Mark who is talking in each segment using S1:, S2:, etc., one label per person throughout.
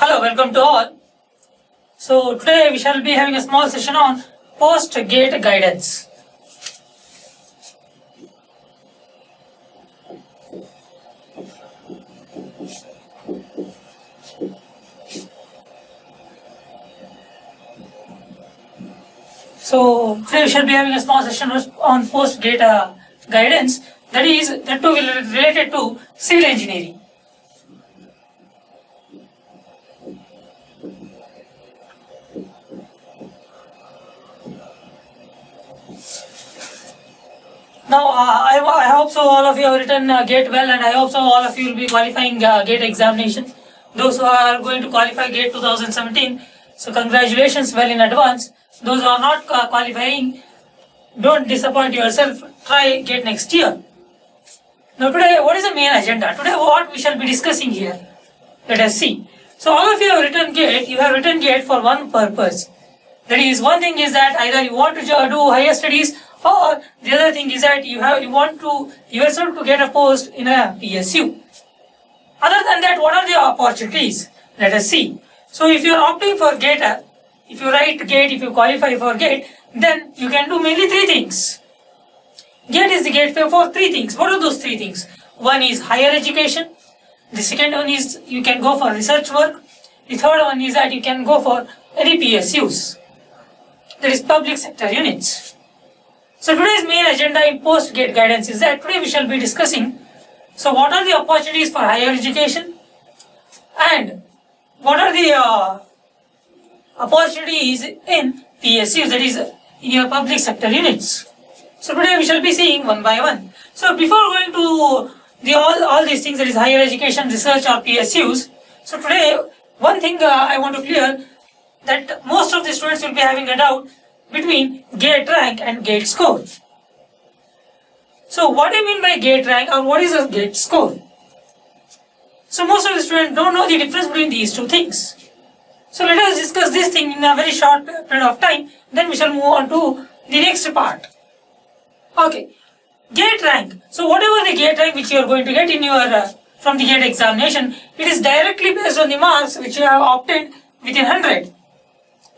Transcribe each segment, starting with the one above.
S1: Hello, welcome to all. So today we shall be having a small session on post-gate guidance. So today we shall be having a small session on post-gate guidance. That too will be related to civil engineering. Now, I hope so all of you have written GATE well, and I hope so all of you will be qualifying GATE examination. Those who are going to qualify GATE 2017, so congratulations well in advance. Those who are not qualifying, don't disappoint yourself, try GATE next year. Now today, what is the main agenda? Today what we shall be discussing here? Let us see. So all of you have written GATE, you have written GATE for one purpose. That is, one thing is that either you want to do higher studies, or the other thing is that you want to yourself to get a post in a PSU. Other than that, what are the opportunities? Let us see. So if you are opting for GATE, if you write GATE, if you qualify for GATE, then you can do mainly three things. GATE is the gateway for three things. What are those three things? One is higher education. The second one is you can go for research work. The third one is that you can go for any PSUs. That is public sector units. So today's main agenda in post-GATE guidance is that today we shall be discussing, so what are the opportunities for higher education and what are the opportunities in PSUs, that is in your public sector units. So today we shall be seeing one by one. So before going to all these things, that is higher education, research or PSUs, so today one thing I want to clear, that most of the students will be having a doubt between GATE rank and GATE score. So what do you mean by GATE rank, or what is a GATE score? So most of the students don't know the difference between these two things. So let us discuss this thing in a very short period of time, then we shall move on to the next part. Okay, GATE rank. So whatever the GATE rank which you are going to get in your from the GATE examination, it is directly based on the marks which you have obtained within 100.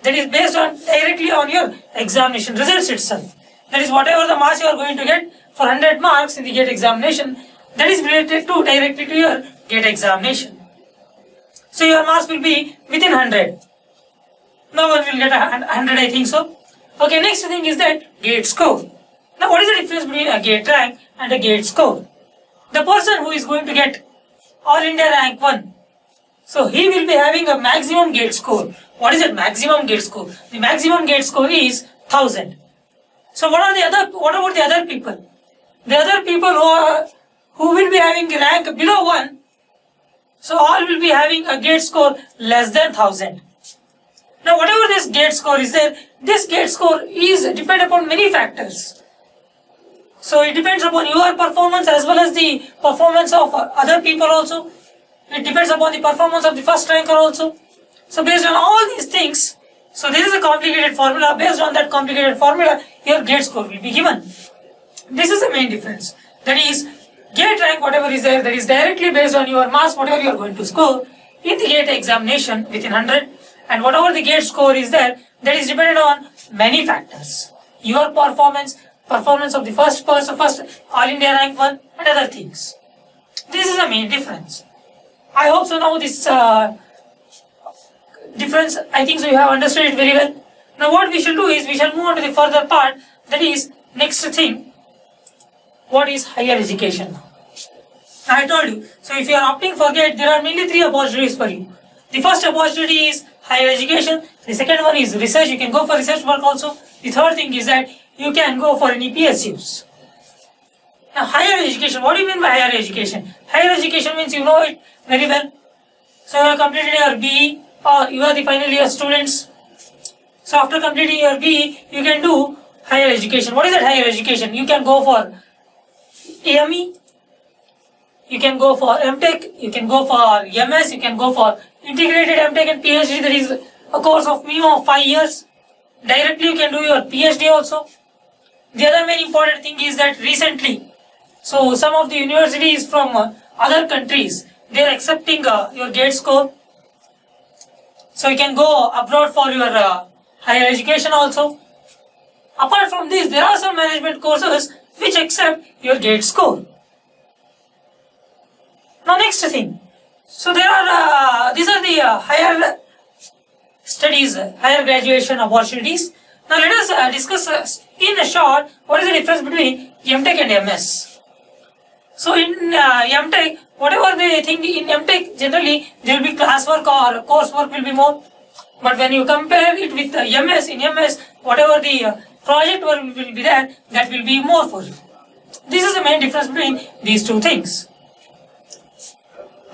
S1: That is based on directly on your examination results itself. That is, whatever the marks you are going to get for 100 marks in the GATE examination, that is related to directly to your GATE examination. So your marks will be within 100. No one will get 100, I think so. Okay, next thing is that GATE score. Now what is the difference between a GATE rank and a GATE score? The person who is going to get All India rank 1, so he will be having a maximum GATE score. What is it, maximum GATE score? The maximum GATE score is 1000. So what about the other people? The other people who will be having a rank below 1, so all will be having a GATE score less than 1000. Now whatever this GATE score is there, this GATE score is depend upon many factors. So it depends upon your performance as well as the performance of other people also. It depends upon the performance of the first ranker also. So based on all these things, so there is a complicated formula. Based on that complicated formula, your GATE score will be given. This is the main difference. That is, GATE rank, whatever is there, that is directly based on your marks, whatever you are going to score in the GATE examination within 100. And whatever the GATE score is there, that is dependent on many factors. Your performance of the first All India rank 1 and other things. This is the main difference. I hope so now this difference, I think so you have understood it very well. Now what we shall do is, we shall move on to the further part, that is next thing, what is higher education. Now I told you, so if you are opting for GATE, there are mainly three opportunities for you. The first opportunity is higher education, the second one is research, you can go for research work also. The third thing is that you can go for any PSUs. Now higher education, what do you mean by higher education? Higher education means you know it very well. So you have completed your BE, or you are the final year students. So after completing your BE, you can do higher education. What is that higher education? You can go for AME, you can go for MTech, you can go for MS, you can go for integrated MTech and PhD, that is a course of minimum of 5 years. Directly you can do your PhD also. The other main important thing is that recently, so some of the universities from other countries, they are accepting your GATE score. So you can go abroad for your higher education also. Apart from this, there are some management courses which accept your GATE score. Now next thing. So there are these are the higher studies, higher graduation opportunities. Now let us discuss in a short what is the difference between MTech and MS. So in MTech, whatever they think in MTech, generally there will be classwork or coursework will be more. But when you compare it with MS, in MS, whatever the project work will be there, that will be more for you. This is the main difference between these two things.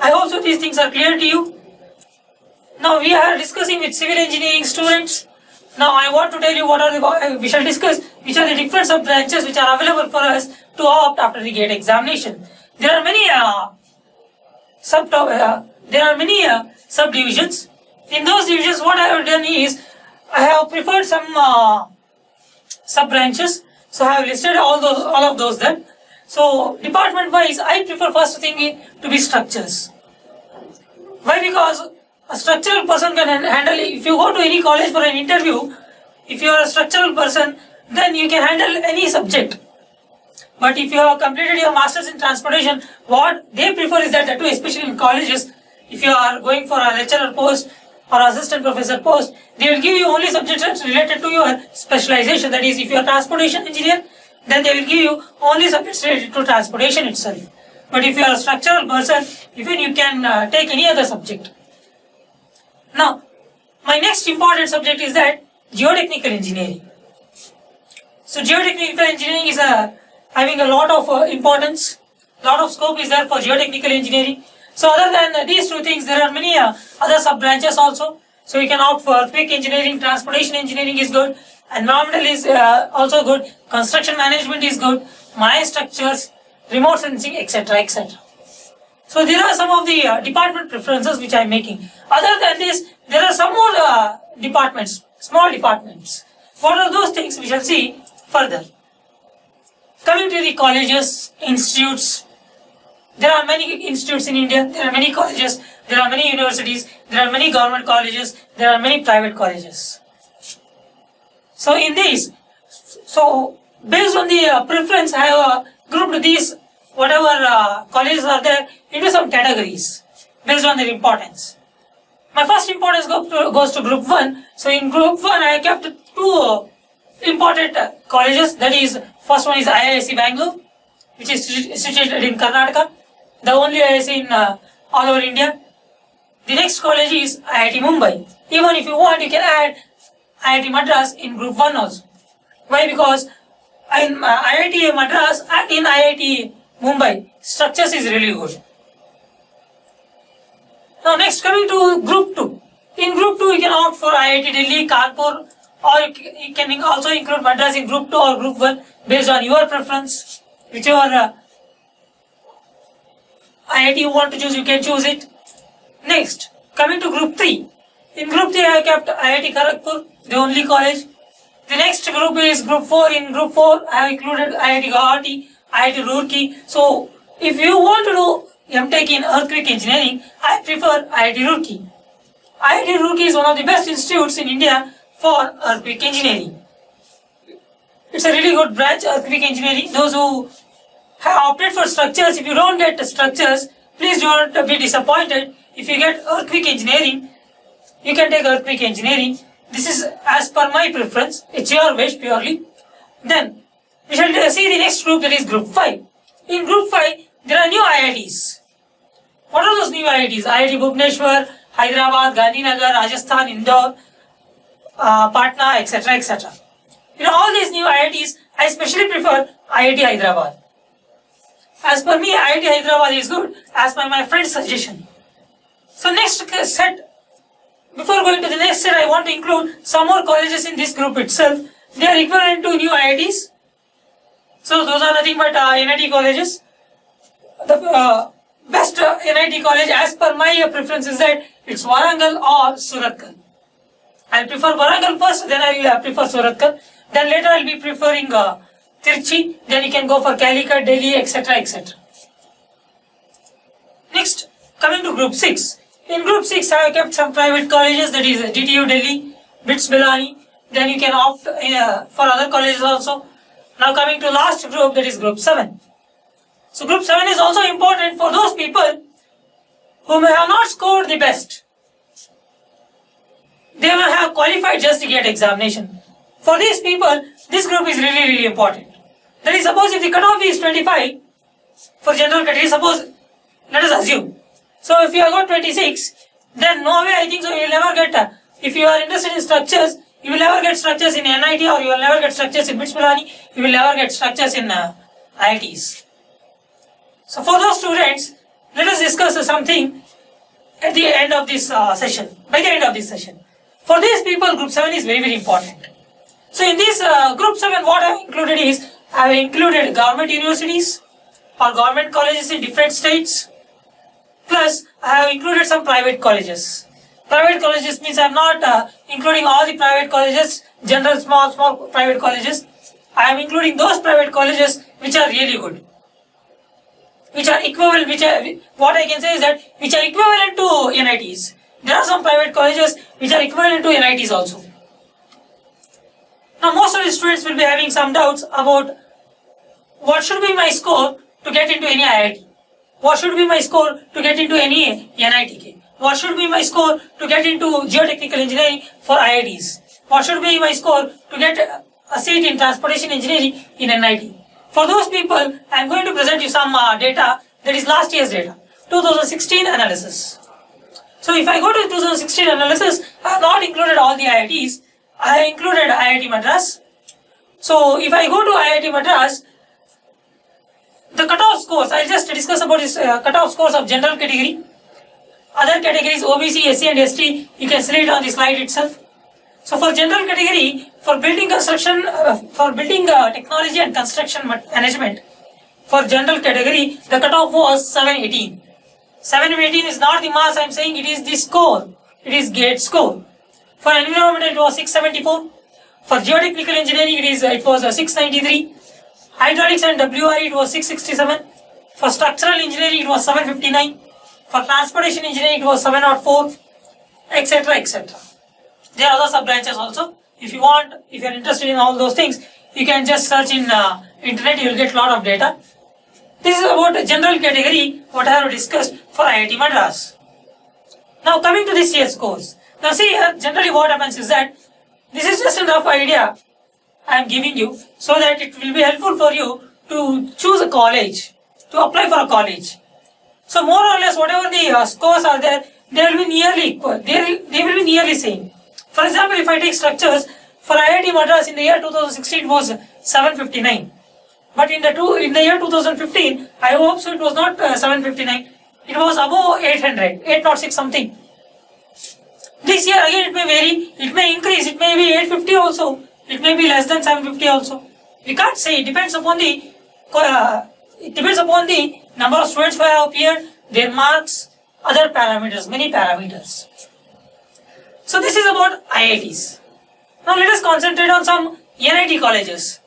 S1: I hope so these things are clear to you. Now we are discussing with civil engineering students. Now I want to tell you what are the, we shall discuss which are the different sub-branches which are available for us to opt after the GATE examination. There are many subdivisions. In those divisions, what I have done is I have preferred some sub-branches. So I have listed all of those then. So department-wise, I prefer first thing to be structures. Why? Because a structural person can handle, if you go to any college for an interview, if you are a structural person, then you can handle any subject. But if you have completed your masters in transportation, what they prefer is that too, especially in colleges, if you are going for a lecturer post or assistant professor post, they will give you only subjects related to your specialization. That is, if you are transportation engineer, then they will give you only subjects related to transportation itself. But if you are a structural person, even you can take any other subject. Now, my next important subject is that geotechnical engineering. So geotechnical engineering is having a lot of importance, lot of scope is there for geotechnical engineering. So other than these two things, there are many other sub-branches also. So you can opt for earthquake engineering, transportation engineering is good, environmental is also good, construction management is good, marine structures, remote sensing, etc., etc. So there are some of the department preferences which I am making. Other than this, there are some more departments, small departments. What are those things we shall see further. Coming to the colleges, institutes, there are many institutes in India, there are many colleges, there are many universities, there are many government colleges, there are many private colleges. So in these, based on the preference, I have grouped these, whatever colleges are there, into some categories, based on their importance. My first importance goes to group 1. So in group 1, I kept two important colleges, that is, first one is IISc Bangalore, which is situated in Karnataka, the only IISc in all over India. The next college is IIT Mumbai. Even if you want, you can add IIT Madras in group 1 also. Why? Because in IIT Madras and in IIT Mumbai, structures is really good. Now next, coming to group 2. In group 2, you can opt for IIT Delhi, Kanpur, or you can also include Madras in group 2 or group 1 based on your preference. Whichever IIT you want to choose, you can choose it. Next, coming to group 3. In group 3, I have kept IIT Kharagpur, the only college. The next group is group 4. In group 4, I have included IIT Guwahati, IIT Roorkee. So, if you want to do MTech in earthquake engineering, I prefer IIT Roorkee. IIT Roorkee is one of the best institutes in India for earthquake engineering. It's a really good branch, earthquake engineering. Those who have opted for structures, if you don't get the structures, please don't be disappointed. If you get earthquake engineering, you can take earthquake engineering. This is as per my preference. It's your wish purely. Then, we shall see the next group, that is group 5. In group 5, there are new IITs. What are those new IITs? IIT Bhubaneswar, Hyderabad, Gandhinagar, Rajasthan, Indore, Patna, etc., etc. In all these new IITs, I especially prefer IIT Hyderabad. As per me, IIT Hyderabad is good, as per my friend's suggestion. So next set, before going to the next set, I want to include some more colleges in this group itself. They are equivalent to new IITs. So those are nothing but NIT colleges. The best NIT college as per my preference is that it's Warangal or Surathkal. I'll prefer Warangal first, then I'll prefer Surathkal. Then later I'll be preferring Tirchi, then you can go for Calicut, Delhi, etc., etc. Next, coming to group 6. In group 6, I have kept some private colleges, that is DTU Delhi, BITS Bilani. Then you can opt for other colleges also. Now coming to last group, that is group 7. So group 7 is also important for those people who may have not scored the best. They may have qualified just to get examination. For these people, this group is really important. That is, suppose if the cutoff is 25 for general category, suppose, let us assume. So if you have got 26, then no way I think so you will never get, if you are interested in structures, you will never get structures in NIT, or you will never get structures in BITS Pilani, you will never get structures in IITs. So for those students, let us discuss something at the end of this session, by the end of this session. For these people, group 7 is very important. So in this group 7, what I have included is, I have included government universities or government colleges in different states, plus I have included some private colleges. Private colleges means I am not including all the private colleges, general small private colleges. I am including those private colleges which are really good, which are equivalent, what I can say is that which are equivalent to NITs. There are some private colleges which are equivalent to NITs also. Now most of the students will be having some doubts about what should be my score to get into any IIT. What should be my score to get into any NITK? What should be my score to get into geotechnical engineering for IITs? What should be my score to get a seat in transportation engineering in NIT? For those people, I am going to present you some data, that is last year's data, 2016 analysis. So if I go to 2016 analysis, I have not included all the IITs. I have included IIT Madras. So if I go to IIT Madras, the cutoff scores, I will just discuss about this cutoff scores of general category. Other categories, OBC, SC and ST, you can see it on the slide itself. So for general category, for building construction, for building technology and construction management, for general category, the cutoff was 718. 718 is not the marks I am saying, it is the score. It is GATE score. For environmental, it was 674. For geotechnical engineering, it was 693. Hydraulics and WRE, it was 667. For structural engineering, it was 759. For transportation engineering, it was 704, etc. etc. There are other sub branches also. If you want, if you are interested in all those things, you can just search in internet, you will get a lot of data. This is about the general category, what I have discussed for IIT Madras. Now coming to this year's course. Now see here, generally what happens is that, this is just a rough idea I am giving you, so that it will be helpful for you to choose a college, to apply for a college. So more or less whatever the scores are there, they will be nearly equal, they will be nearly same. For example, if I take structures, for IIT Madras in the year 2016 it was 759. But in the year 2015, I hope so it was not 759, it was above 800, 806 something. This year again it may vary, it may increase, it may be 850 also, it may be less than 750 also. We can't say, it depends upon the number of students who have appeared, their marks, other parameters, many parameters. So this is about IITs. Now let us concentrate on some NIT colleges.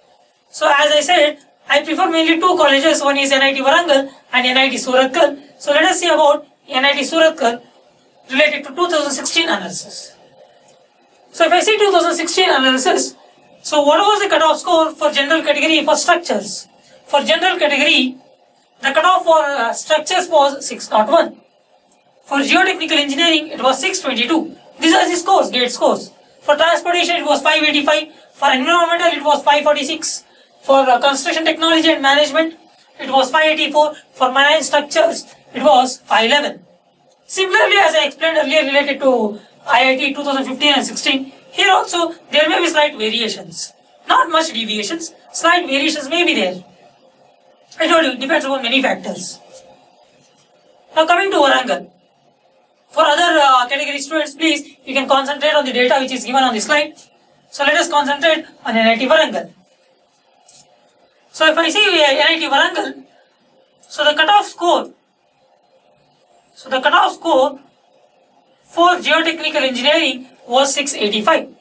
S1: So as I said, I prefer mainly two colleges, one is NIT Warangal and NIT Surathkal. So let us see about NIT Surathkal related to 2016 analysis. So if I see 2016 analysis, so what was the cutoff score for general category for structures? For general category, the cutoff for structures was 601. For geotechnical engineering, it was 622. These are the scores, GATE scores. For transportation, it was 585. For environmental, it was 546. For construction technology and management, it was 584. For marine structures, it was 511. Similarly, as I explained earlier related to IIT 2015 and 16, here also there may be slight variations. Not much deviations, slight variations may be there. I told you, it depends upon many factors. Now coming to Warangal. For other category students, please, you can concentrate on the data which is given on the slide. So let us concentrate on NIT Warangal. So if I see NIT Warangal, so the cutoff score for geotechnical engineering was 685.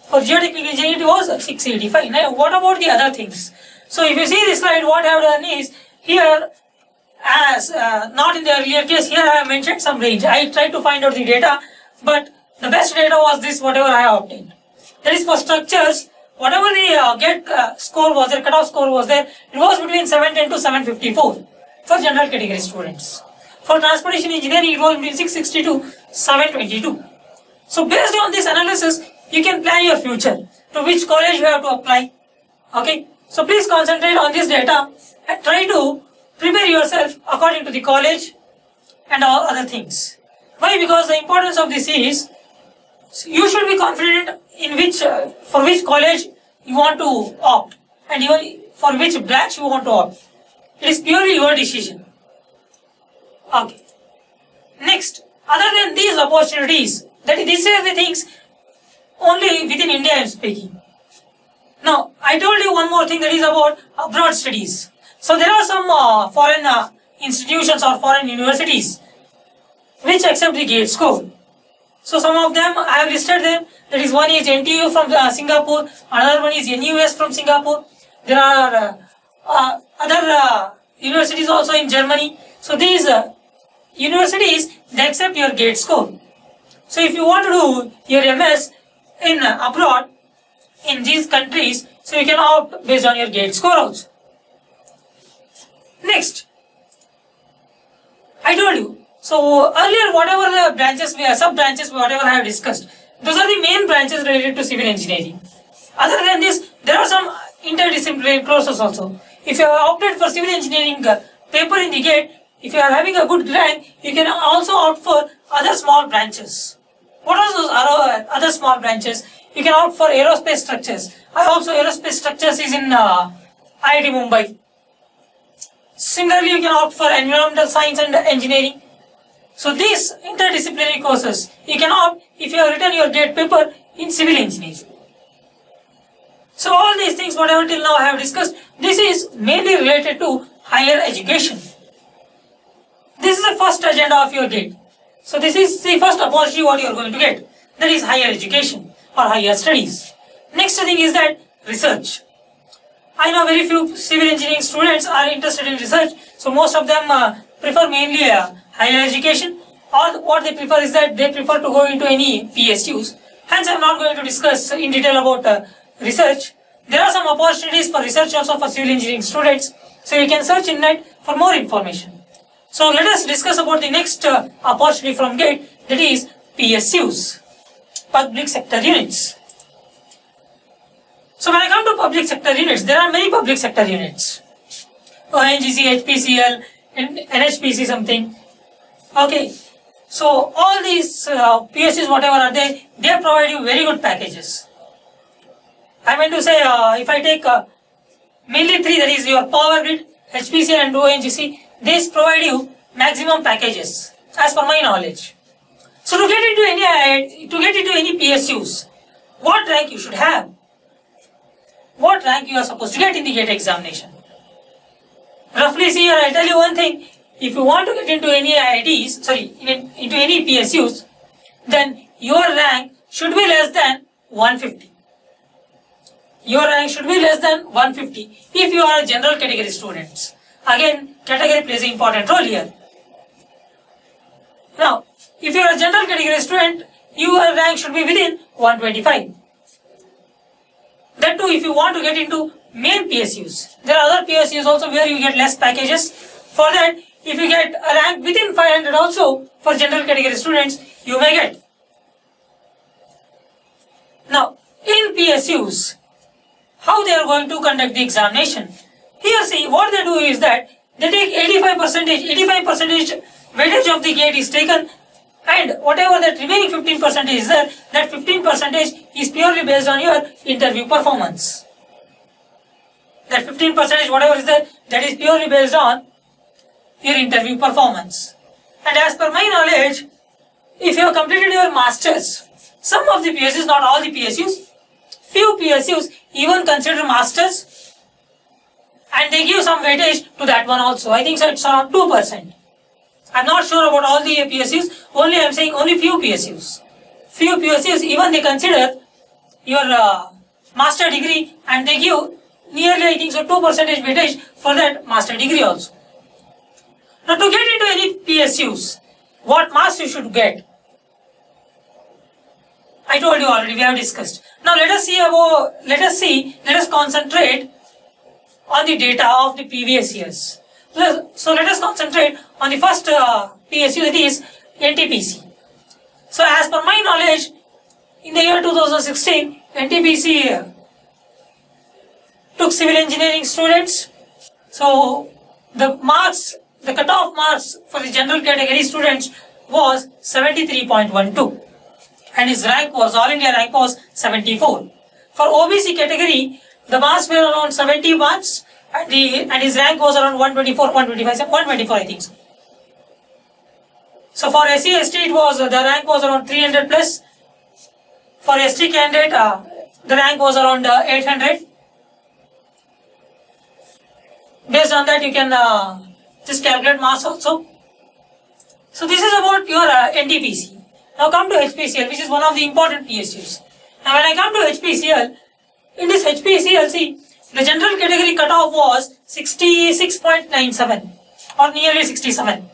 S1: For geotechnical engineering it was 685. Now what about the other things? So if you see this slide, what I have done is, here, as not in the earlier case, here I have mentioned some range. I tried to find out the data, but the best data was this, whatever I have obtained. That is for structures, whatever the GATE score was there, cutoff score was there, it was between 710 to 754 for general category students. For transportation engineering, it was between 660 to 722. So based on this analysis, you can plan your future, to which college you have to apply. Okay, so please concentrate on this data and try to prepare yourself according to the college and all other things. Why? Because the importance of this is, you should be confident in for which college you want to opt, and even for which branch you want to opt. It is purely your decision. Okay. Next, other than these opportunities, these are the things only within India I am speaking. Now, I told you one more thing, that is about abroad studies. So there are some foreign institutions or foreign universities which accept the GATE score. So some of them, I have listed them. That is, one is NTU from Singapore, another one is NUS from Singapore. There are other universities also in Germany. So these universities, they accept your GATE score. So if you want to do your MS in abroad, in these countries, so you can opt based on your GATE score also. Next, I told you, so earlier whatever the branches, sub-branches, whatever I have discussed, those are the main branches related to civil engineering. Other than this, there are some interdisciplinary courses also. If you have opted for civil engineering paper in the GATE, if you are having a good rank, you can also opt for other small branches. What are those other small branches? You can opt for aerospace structures. I hope so aerospace structures is in IIT Mumbai. Similarly, you can opt for environmental science and engineering. So these interdisciplinary courses, you can opt if you have written your GATE paper in civil engineering. So all these things, whatever till now I have discussed, this is mainly related to higher education. This is the first agenda of your GATE. So this is the first opportunity what you are going to get. That is higher education or higher studies. Next thing is that research. I know very few civil engineering students are interested in research. So most of them prefer mainly higher education, or what they prefer is that they prefer to go into any PSUs. Hence I am not going to discuss in detail about research. There are some opportunities for research also for civil engineering students. So you can search in net for more information. So let us discuss about the next opportunity from GATE, that is PSUs, public sector units. So when I come to public sector units, there are many public sector units. ONGC, HPCL, and NHPC something. Okay. So all these PSUs, whatever are they provide you very good packages. I meant to say, if I take mainly three, that is your Power Grid, HPCL and ONGC, these provide you maximum packages as per my knowledge. So to get into any PSUs, what rank you should have? What rank you are supposed to get in the GATE examination? Roughly see here, I'll tell you one thing. If you want to get into any IITs, into any PSUs, then your rank should be less than 150. Your rank should be less than 150 if you are a general category students. Again, category plays an important role here. Now, if you are a general category student, your rank should be within 125. That too, if you want to get into main PSUs. There are other PSUs also where you get less packages. For that, if you get a rank within 500 also for general category students, you may get. Now, in PSUs, how they are going to conduct the examination? Here see, what they do is that they take 85% weightage of the GATE is taken, and whatever that remaining 15% is there, that 15% is purely based on your interview performance. That 15% whatever is there, that is purely based on your interview performance. And as per my knowledge, if you have completed your masters, some of the PSUs, not all the PSUs, few PSUs even consider masters, and they give some weightage to that one also. I think so it's around 2%. I'm not sure about all the PSUs, only I'm saying only few PSUs. Few PSUs even they consider your master degree and they give nearly I think so 2% weightage for that master degree also. Now to get into any PSUs, what marks you should get? I told you already, we have discussed. Now let us concentrate on the data of the previous years. So let us concentrate on the first PSU, that is NTPC. So as per my knowledge, in the year 2016, NTPC took civil engineering students. So the cutoff marks for the general category students was 73.12, and his rank was, all India rank was 74. For OBC category, the marks were around 70 marks, and his rank was around 124, 124 I think so. So for SC ST, the rank was around 300 plus. For ST candidate, the rank was around 800. Based on that, you can just calculate marks also. So this is about your NTPC. Now come to HPCL, which is one of the important PSUs. Now when I come to HPCL, in this HPCL, see, the general category cutoff was 66.97 or nearly 67.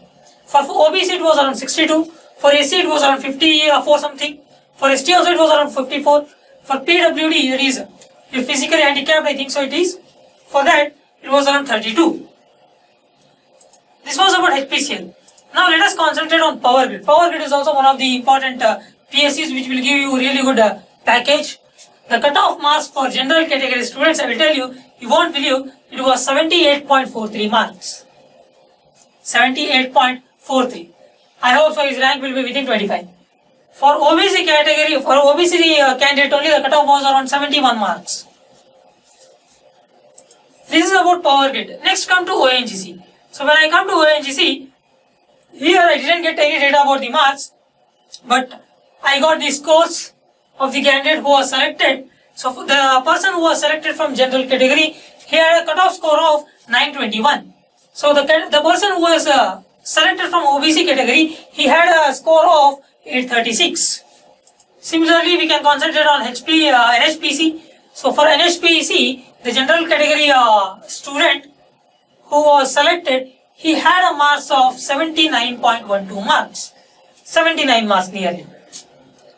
S1: For OBC it was around 62. For SC it was around 54 something. For ST also it was around 54. For PWD, that is, if physically handicapped, I think so it is. For that, it was around 32. This was about HPCL. Now let us concentrate on Power Grid. Power Grid is also one of the important PSUs which will give you really good package. The cutoff marks for general category students, I will tell you, you won't believe, it was 78.43 marks. 78.43. I hope so his rank will be within 25. For OBC category, for OBC candidate only, the cutoff was around 71 marks. This is about Power Grid. Next come to ONGC. So when I come to ONGC, here I didn't get any data about the marks, but I got the scores of the candidate who was selected. So the person who was selected from general category, he had a cutoff score of 921. So the person who was selected from OBC category, he had a score of 836. Similarly, we can concentrate on NHPC. So for NHPC, the general category student who was selected, he had a marks of 79.12 marks. 79 marks nearly.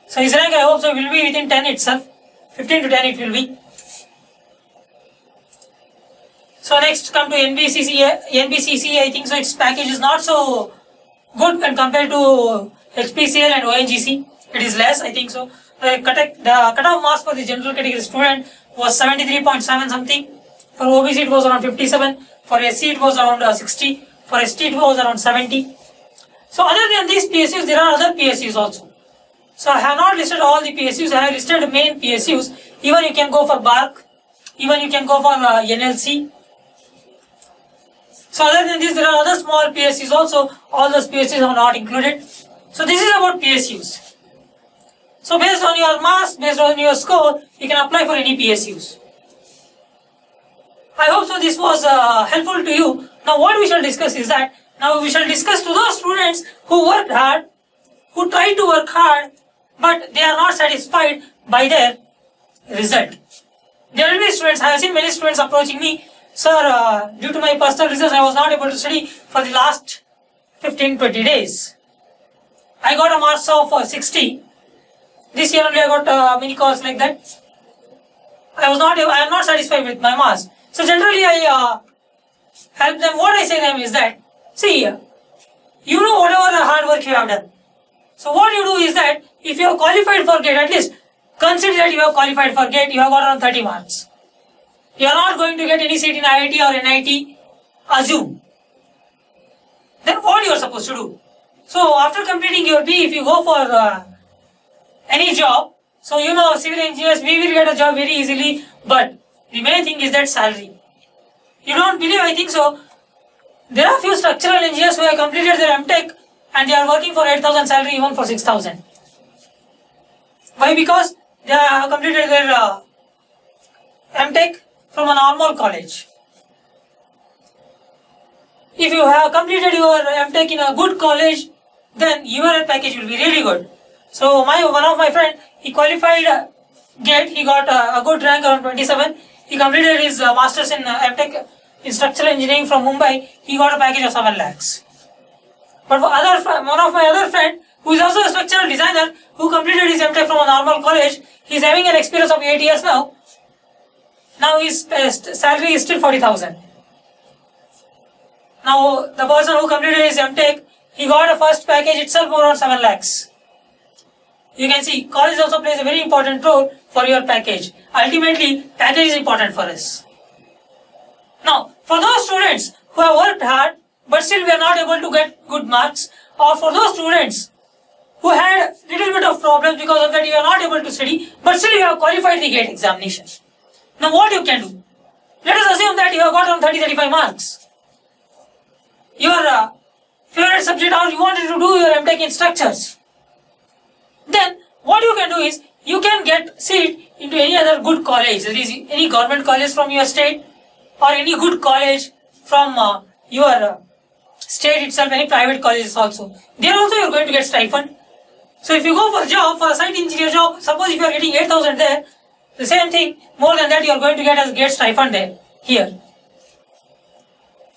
S1: So his rank, I hope so, will be within 10 itself. 15 to 10 it will be. So next come to NBCC. I think so its package is not so good when compared to HPCL and ONGC. It is less, I think so. The cutoff marks for the general category student was 73.7 something. For OBC it was around 57. For SC it was around 60. For ST it was around 70. So other than these PSUs, there are other PSUs also. So I have not listed all the PSUs, I have listed the main PSUs. Even you can go for BARC, even you can go for NLC. So other than this, there are other small PSUs also. All those PSUs are not included. So this is about PSUs. So based on your marks, based on your score, you can apply for any PSUs. I hope so this was helpful to you. Now what we shall discuss is that, now we shall discuss to those students who worked hard, who tried to work hard, but they are not satisfied by their result. There will be students, I have seen many students approaching me, sir, due to my personal reasons, I was not able to study for the last 15-20 days. I got a marks of 60. This year only I got many calls like that. I am not satisfied with my marks. So generally I help them. What I say to them is that, see, you know whatever the hard work you have done. So what you do is that, if you have qualified for GATE, at least consider that you have qualified for GATE, you have got around 30 marks. You are not going to get any seat in IIT or NIT, assume. Then what you are supposed to do? So after completing your B, if you go for any job, so you know civil engineers, we will get a job very easily, but the main thing is that salary. You don't believe, I think so. There are few structural engineers who have completed their MTech and they are working for 8,000 salary, even for 6,000. Why? Because they have completed their MTech from a normal college. If you have completed your MTech in a good college, then your package will be really good. So one of my friend, he qualified GATE, he got a good rank around 27. he completed his masters in MTech in structural engineering from Mumbai. He got a package of 7 lakhs. But one of my other friend, who is also a structural designer, who completed his MTech from a normal college, he is having an experience of 8 years now. Now his salary is still 40,000. Now the person who completed his MTech, he got a first package itself around 7 lakhs. You can see college also plays a very important role for your package. Ultimately, package is important for us. Now, for those students who have worked hard but still we are not able to get good marks, or for those students who had little bit of problems because of that you are not able to study, but still you have qualified the GATE examination. Now what you can do? Let us assume that you have got around 30-35 marks. Your favorite subject, or you wanted to do your MTech in structures. Then what you can do is, you can get seat into any other good college, that is any government college from your state, or any good college from your state itself, any private colleges also. There also you are going to get stipend. So if you go for a job, for a site engineer job, suppose if you are getting 8,000 there, the same thing, more than that you are going to get stipend there, here.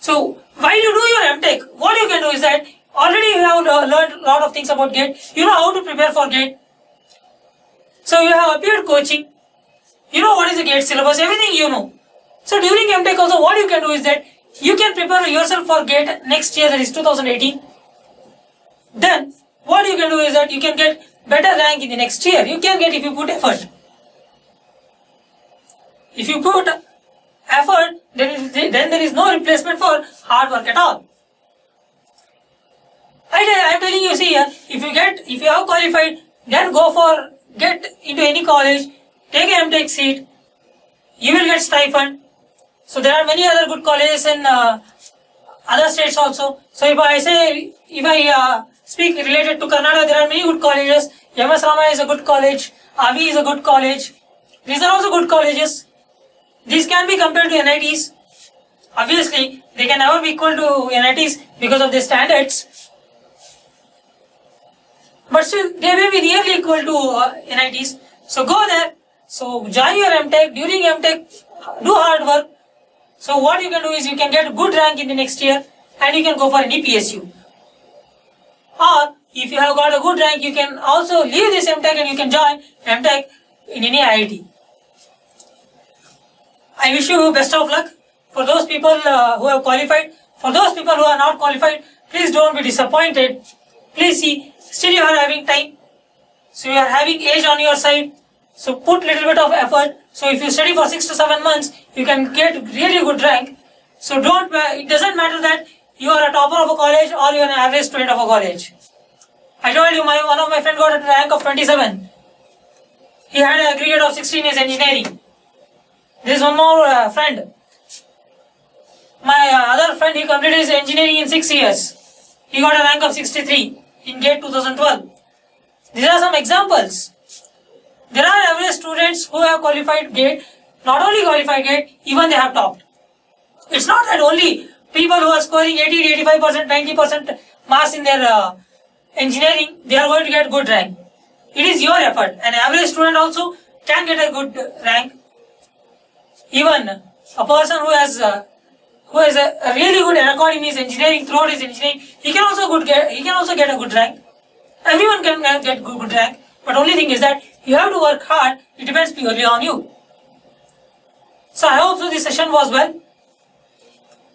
S1: So while you do your MTech, what you can do is that, already you have learned a lot of things about GATE, you know how to prepare for GATE. So you have appeared coaching, you know what is the GATE syllabus, everything you know. So during MTech also what you can do is that, you can prepare yourself for GATE next year, that is 2018. Then what you can do is that you can get better rank in the next year. You can get if you put effort. If you put effort, then there is no replacement for hard work at all. I am telling you, see here, if you have qualified, then get into any college, take a MTech seat, you will get stipend. So there are many other good colleges in other states also. So if I speak related to Karnataka, there are many good colleges. MS Rama is a good college, Avi is a good college. These are also good colleges. These can be compared to NITs. Obviously, they can never be equal to NITs because of their standards. But still, they may be nearly equal to NITs. So go there. So join your MTech. During MTech, do hard work. So what you can do is, you can get a good rank in the next year and you can go for any PSU. Or if you have got a good rank, you can also leave this MTech and you can join MTech in any IIT. I wish you best of luck. For those people who have qualified, for those people who are not qualified, please don't be disappointed. Please see, still you are having time. So you are having age on your side. So put little bit of effort. So if you study for 6 to 7 months, you can get really good rank. So it doesn't matter that you are a topper of a college or you are an average student of a college. I told you, one of my friends got a rank of 27. He had an aggregate of 16 in engineering. There is one more friend. My other friend, he completed his engineering in 6 years. He got a rank of 63 in GATE 2012. These are some examples. There are average students who have qualified GATE, not only qualified GATE, even they have topped. It's not that only people who are scoring 80, 85%, 90% marks in their engineering, they are going to get good rank. It is your effort. An average student also can get a good rank. Even a person who has a really good record in his engineering, throughout his engineering, he can also get a good rank. Everyone can get good rank, but only thing is that you have to work hard. It depends purely on you. So I hope this session was well.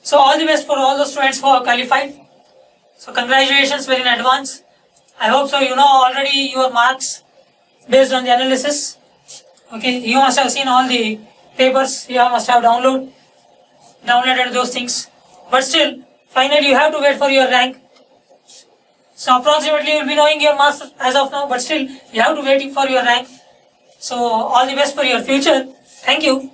S1: So all the best for all the students who are qualified. So congratulations very in advance. I hope so you know already your marks based on the analysis. Okay, you must have seen all the papers, you must have downloaded those things. But still, finally you have to wait for your rank. So approximately you will be knowing your marks as of now, but still you have to wait for your rank. So all the best for your future. Thank you.